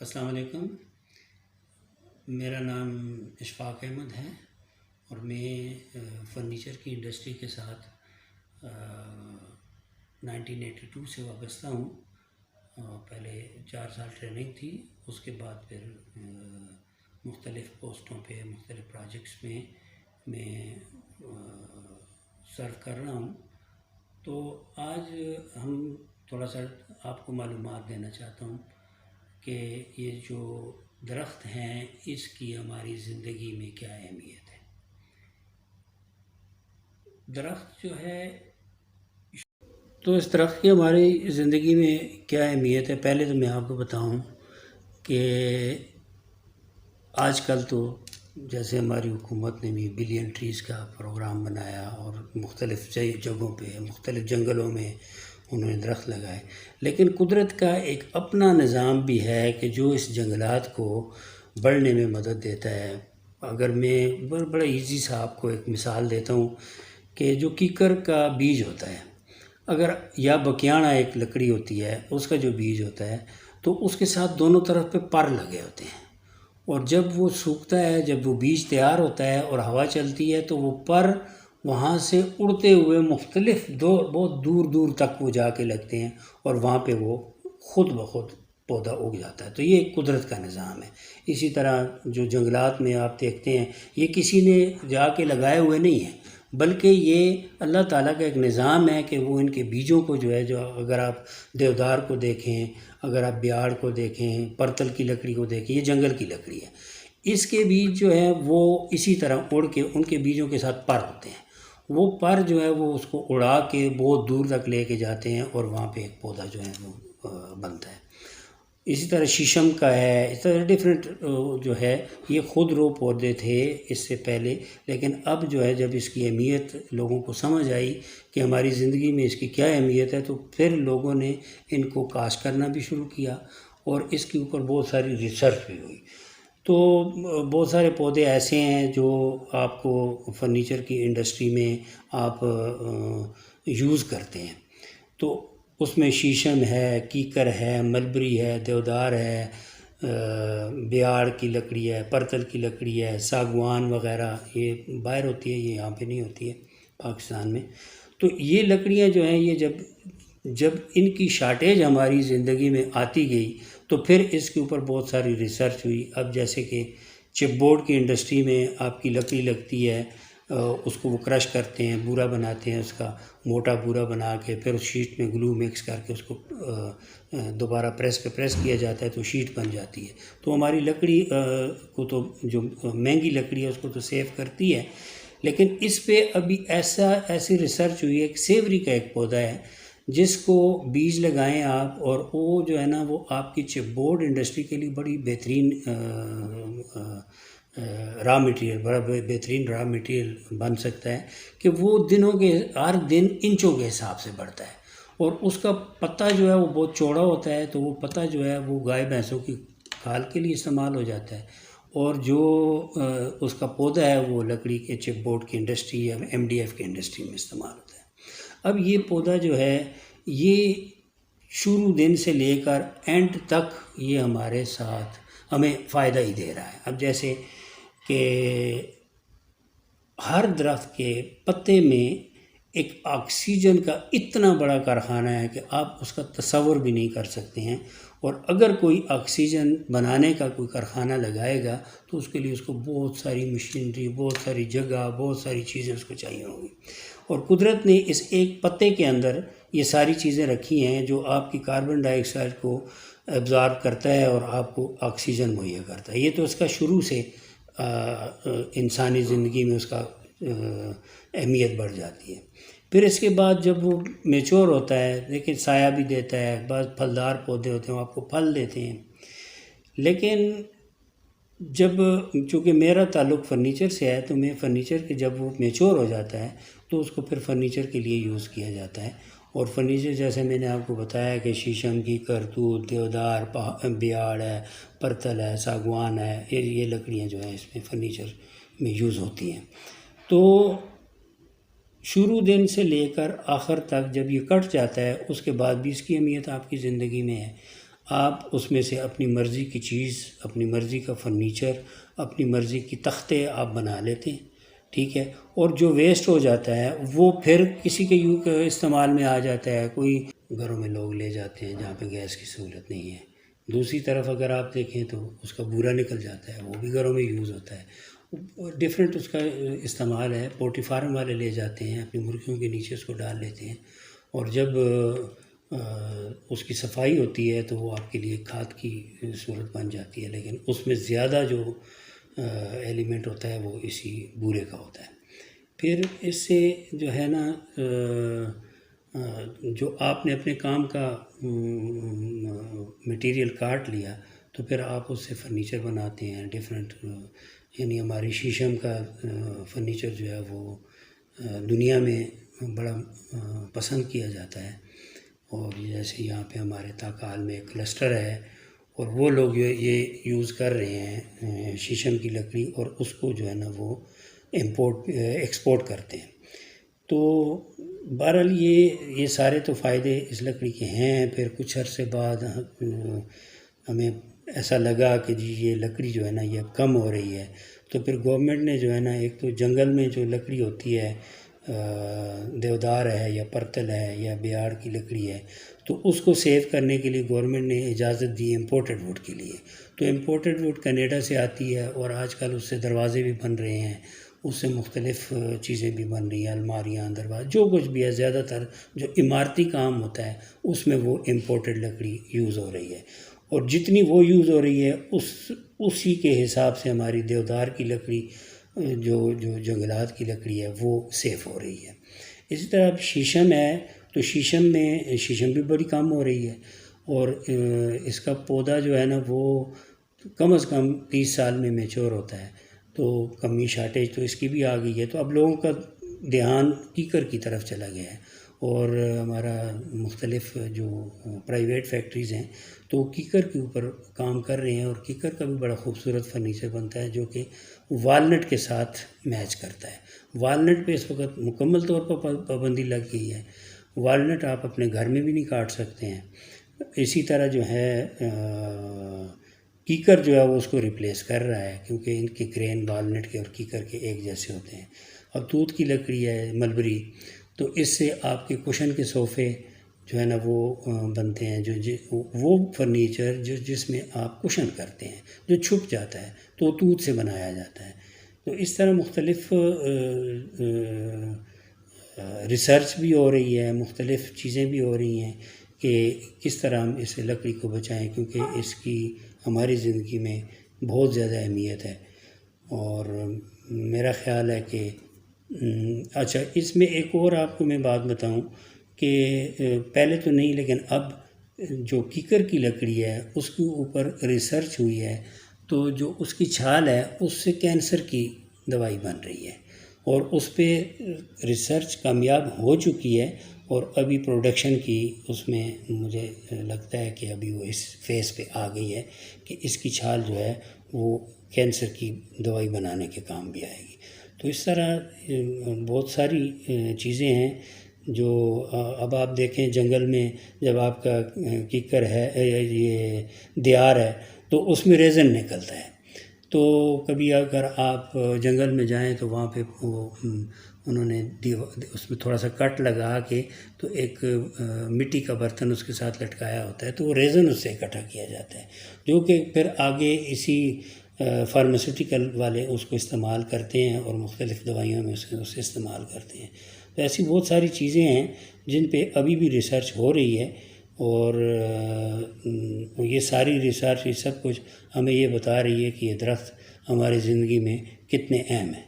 السلام علیکم. میرا نام اشفاق احمد ہے اور میں فرنیچر کی انڈسٹری کے ساتھ 1982 سے وابستہ ہوں. پہلے 4 سال ٹریننگ تھی، اس کے بعد پھر مختلف پوسٹوں پہ مختلف پروجیکٹس میں سرو کر رہا ہوں. تو آج ہم تھوڑا سا آپ کو معلومات دینا چاہتا ہوں کہ یہ جو درخت ہیں اس کی ہماری زندگی میں کیا اہمیت ہے. درخت جو ہے تو اس درخت کی ہماری زندگی میں کیا اہمیت ہے، پہلے تو میں آپ کو بتاؤں کہ آج کل تو جیسے ہماری حکومت نے بھی بلین ٹریز کا پروگرام بنایا اور مختلف جگہوں پہ مختلف جنگلوں میں انہوں نے درخت لگائے، لیکن قدرت کا ایک اپنا نظام بھی ہے کہ جو اس جنگلات کو بڑھنے میں مدد دیتا ہے. اگر میں بڑا ایزی سا آپ کو ایک مثال دیتا ہوں کہ جو کیکر کا بیج ہوتا ہے، اگر یا بکیانا ایک لکڑی ہوتی ہے، اس کا جو بیج ہوتا ہے تو اس کے ساتھ دونوں طرف پہ پر لگے ہوتے ہیں، اور جب وہ سوکھتا ہے، جب وہ بیج تیار ہوتا ہے اور ہوا چلتی ہے تو وہ پر وہاں سے اڑتے ہوئے مختلف بہت دور دور تک وہ جا کے لگتے ہیں اور وہاں پہ وہ خود بخود پودا اگ جاتا ہے. تو یہ ایک قدرت کا نظام ہے. اسی طرح جو جنگلات میں آپ دیکھتے ہیں، یہ کسی نے جا کے لگائے ہوئے نہیں ہیں، بلکہ یہ اللہ تعالیٰ کا ایک نظام ہے کہ وہ ان کے بیجوں کو جو ہے، جو اگر آپ دیودار کو دیکھیں، اگر آپ بیاڑ کو دیکھیں، پرتل کی لکڑی کو دیکھیں، یہ جنگل کی لکڑی ہے. اس کے بیج جو ہے وہ اسی طرح اڑ کے ان کے بیجوں کے ساتھ پر ہوتے ہیں. وہ پر جو ہے وہ اس کو اڑا کے بہت دور تک لے کے جاتے ہیں اور وہاں پہ ایک پودا جو ہے وہ بنتا ہے. اسی طرح شیشم کا ہے، اس طرح ڈیفرنٹ جو ہے، یہ خود رو پودے تھے اس سے پہلے، لیکن اب جو ہے جب اس کی اہمیت لوگوں کو سمجھ آئی کہ ہماری زندگی میں اس کی کیا اہمیت ہے، تو پھر لوگوں نے ان کو کاشت کرنا بھی شروع کیا اور اس کے اوپر بہت ساری ریسرچ بھی ہوئی. تو بہت سارے پودے ایسے ہیں جو آپ کو فرنیچر کی انڈسٹری میں آپ یوز کرتے ہیں. تو اس میں شیشم ہے، کیکر ہے، ملبری ہے، دیودار ہے، بیاڑ کی لکڑی ہے، پرتل کی لکڑی ہے، ساگوان وغیرہ. یہ باہر ہوتی ہے، یہ یہاں پہ نہیں ہوتی ہے پاکستان میں. تو یہ لکڑیاں جو ہیں، یہ جب ان کی شارٹیج ہماری زندگی میں آتی گئی تو پھر اس کے اوپر بہت ساری ریسرچ ہوئی. اب جیسے کہ چپ بورڈ کی انڈسٹری میں آپ کی لکڑی لگتی ہے، اس کو وہ کرش کرتے ہیں، بورا بناتے ہیں، اس کا موٹا بورا بنا کے پھر اس شیٹ میں گلو مکس کر کے اس کو دوبارہ پریس کیا جاتا ہے تو شیٹ بن جاتی ہے. تو ہماری لکڑی کو تو جو مہنگی لکڑی ہے اس کو تو سیو کرتی ہے، لیکن اس پہ ابھی ایسی ریسرچ ہوئی ہے. ایک سیوری کا ایک پودا ہے جس کو بیج لگائیں آپ، اور وہ جو ہے نا وہ آپ کی چپ بورڈ انڈسٹری کے لیے بڑی بہترین را مٹیریل، بڑا بہترین را مٹیریل بن سکتا ہے کہ وہ ہر دن انچوں کے حساب سے بڑھتا ہے. اور اس کا پتا جو ہے وہ بہت چوڑا ہوتا ہے، تو وہ پتا جو ہے وہ گائے بھینسوں کی کھال کے لیے استعمال ہو جاتا ہے، اور جو اس کا پودا ہے وہ لکڑی کے چپ بورڈ کی انڈسٹری یا MDF کی انڈسٹری میں استعمال ہوتا ہے. اب یہ پودا جو ہے یہ شروع دن سے لے کر اینڈ تک یہ ہمارے ساتھ ہمیں فائدہ ہی دے رہا ہے. اب جیسے کہ ہر درخت کے پتے میں ایک آکسیجن کا اتنا بڑا کارخانہ ہے کہ آپ اس کا تصور بھی نہیں کر سکتے ہیں. اور اگر کوئی آکسیجن بنانے کا کوئی کارخانہ لگائے گا تو اس کے لیے اس کو بہت ساری مشینری، بہت ساری جگہ، بہت ساری چیزیں اس کو چاہیے ہوں گی. اور قدرت نے اس ایک پتے کے اندر یہ ساری چیزیں رکھی ہیں جو آپ کی کاربن ڈائی آکسائڈ کو ایبزارب کرتا ہے اور آپ کو آکسیجن مہیا کرتا ہے. یہ تو اس کا شروع سے انسانی زندگی میں اس کا اہمیت بڑھ جاتی ہے. پھر اس کے بعد جب وہ میچور ہوتا ہے، لیکن سایہ بھی دیتا ہے، بعض پھلدار پودے ہوتے ہیں وہ آپ کو پھل دیتے ہیں. لیکن چونکہ میرا تعلق فرنیچر سے ہے تو میں فرنیچر کے جب وہ میچور ہو جاتا ہے تو اس کو پھر فرنیچر کے لیے یوز کیا جاتا ہے. اور فرنیچر جیسے میں نے آپ کو بتایا کہ شیشم کی کرتوت، دیودار، بیاڑ ہے، پرتل ہے، ساگوان ہے، یہ لکڑیاں جو ہیں اس میں فرنیچر میں یوز ہوتی ہیں. تو شروع دن سے لے کر آخر تک جب یہ کٹ جاتا ہے اس کے بعد بھی اس کی اہمیت آپ کی زندگی میں ہے. آپ اس میں سے اپنی مرضی کی چیز، اپنی مرضی کا فرنیچر، اپنی مرضی کی تختے آپ بنا لیتے ہیں، ٹھیک ہے. اور جو ویسٹ ہو جاتا ہے وہ پھر کسی کے استعمال میں آ جاتا ہے. کوئی گھروں میں لوگ لے جاتے ہیں جہاں پہ گیس کی سہولت نہیں ہے. دوسری طرف اگر آپ دیکھیں تو اس کا بورا نکل جاتا ہے، وہ بھی گھروں میں یوز ہوتا ہے. ڈفرینٹ اس کا استعمال ہے. پولٹری فارم والے لے جاتے ہیں، اپنی مرغیوں کے نیچے اس کو ڈال لیتے ہیں، اور جب اس کی صفائی ہوتی ہے تو وہ آپ کے لیے کھاد کی صورت بن جاتی ہے. لیکن اس میں زیادہ جو ایلیمنٹ ہوتا ہے وہ اسی بورے کا ہوتا ہے. پھر اس سے جو ہے نا جو آپ نے اپنے کام کا مٹیریل کاٹ لیا تو پھر آپ اس سے فرنیچر بناتے ہیں ڈفرینٹ. یعنی ہماری شیشم کا فرنیچر جو ہے وہ دنیا میں بڑا پسند کیا جاتا ہے. اور جیسے یہاں پہ ہمارے تاکال میں ایک کلسٹر ہے، اور وہ لوگ یہ یوز کر رہے ہیں شیشم کی لکڑی، اور اس کو جو ہے نا وہ ایکسپورٹ کرتے ہیں. تو بہرحال یہ سارے تو فائدے اس لکڑی کے ہیں. پھر کچھ عرصے بعد ہمیں ایسا لگا کہ جی یہ لکڑی جو ہے نا یہ اب کم ہو رہی ہے. تو پھر گورنمنٹ نے جو ہے نا ایک تو جنگل میں جو لکڑی ہوتی ہے، دیودار ہے یا پرتل ہے یا بیاڑ کی لکڑی ہے، تو اس کو سیو کرنے کے لیے گورنمنٹ نے اجازت دی امپورٹڈ ووڈ کے لیے. تو امپورٹڈ ووڈ کینیڈا سے آتی ہے، اور آج کل اس سے دروازے بھی بن رہے ہیں، اس سے مختلف چیزیں بھی بن رہی ہیں، الماریاں، دروازے، جو کچھ بھی ہے. زیادہ تر جو عمارتی کام ہوتا ہے اس میں وہ امپورٹڈ لکڑی یوز ہو رہی ہے. اور جتنی وہ یوز ہو رہی ہے اسی کے حساب سے ہماری دیودار کی لکڑی، جو جنگلات کی لکڑی ہے، وہ سیف ہو رہی ہے. اسی طرح اب شیشم ہے، تو شیشم بھی بڑی کم ہو رہی ہے. اور اس کا پودا جو ہے نا وہ کم از کم 30 سال میں میچور ہوتا ہے. تو کمی شارٹیج تو اس کی بھی آ گئی ہے. تو اب لوگوں کا دھیان کیکر کی طرف چلا گیا ہے، اور ہمارا مختلف جو پرائیویٹ فیکٹریز ہیں تو کیکر کے اوپر کام کر رہے ہیں. اور کیکر کا بھی بڑا خوبصورت فرنیچر بنتا ہے جو کہ والنٹ کے ساتھ میچ کرتا ہے. والنٹ پہ اس وقت مکمل طور پر پابندی لگ گئی ہے. والنٹ آپ اپنے گھر میں بھی نہیں کاٹ سکتے ہیں. اسی طرح جو ہے کیکر جو ہے وہ اس کو ریپلیس کر رہا ہے، کیونکہ ان کے گرین والنٹ کے اور کیکر کے ایک جیسے ہوتے ہیں. اب توت کی لکڑی ہے، ملبری، تو اس سے آپ کے کشن کے صوفے جو ہے نا وہ بنتے ہیں، وہ فرنیچر جس میں آپ کشن کرتے ہیں جو چھپ جاتا ہے تو توت سے بنایا جاتا ہے. تو اس طرح مختلف ریسرچ بھی ہو رہی ہے، مختلف چیزیں بھی ہو رہی ہیں کہ کس طرح ہم اس لکڑی کو بچائیں، کیونکہ اس کی ہماری زندگی میں بہت زیادہ اہمیت ہے. اور میرا خیال ہے کہ اچھا، اس میں ایک اور آپ کو میں بات بتاؤں کہ پہلے تو نہیں لیکن اب جو کیکر کی لکڑی ہے اس کے اوپر ریسرچ ہوئی ہے، تو جو اس کی چھال ہے اس سے کینسر کی دوائی بن رہی ہے، اور اس پہ ریسرچ کامیاب ہو چکی ہے. اور ابھی پروڈکشن کی اس میں مجھے لگتا ہے کہ ابھی وہ اس فیز پہ آ گئی ہے کہ اس کی چھال جو ہے وہ کینسر کی دوائی بنانے کے کام بھی آئے گی. تو اس طرح بہت ساری چیزیں ہیں جو اب آپ دیکھیں جنگل میں جب آپ کا کیکر ہے، یہ دیار ہے، تو اس میں ریزن نکلتا ہے. تو کبھی اگر آپ جنگل میں جائیں تو وہاں پہ انہوں نے اس میں تھوڑا سا کٹ لگا کے تو ایک مٹی کا برتن اس کے ساتھ لٹکایا ہوتا ہے، تو وہ ریزن اس سے اکٹھا کیا جاتا ہے، جو کہ پھر آگے اسی فارماسیوٹیکل والے اس کو استعمال کرتے ہیں اور مختلف دوائیوں میں اسے استعمال کرتے ہیں. تو ایسی بہت ساری چیزیں ہیں جن پہ ابھی بھی ریسرچ ہو رہی ہے. اور یہ ساری ریسرچ، یہ سب کچھ ہمیں یہ بتا رہی ہے کہ یہ درخت ہماری زندگی میں کتنے اہم ہیں.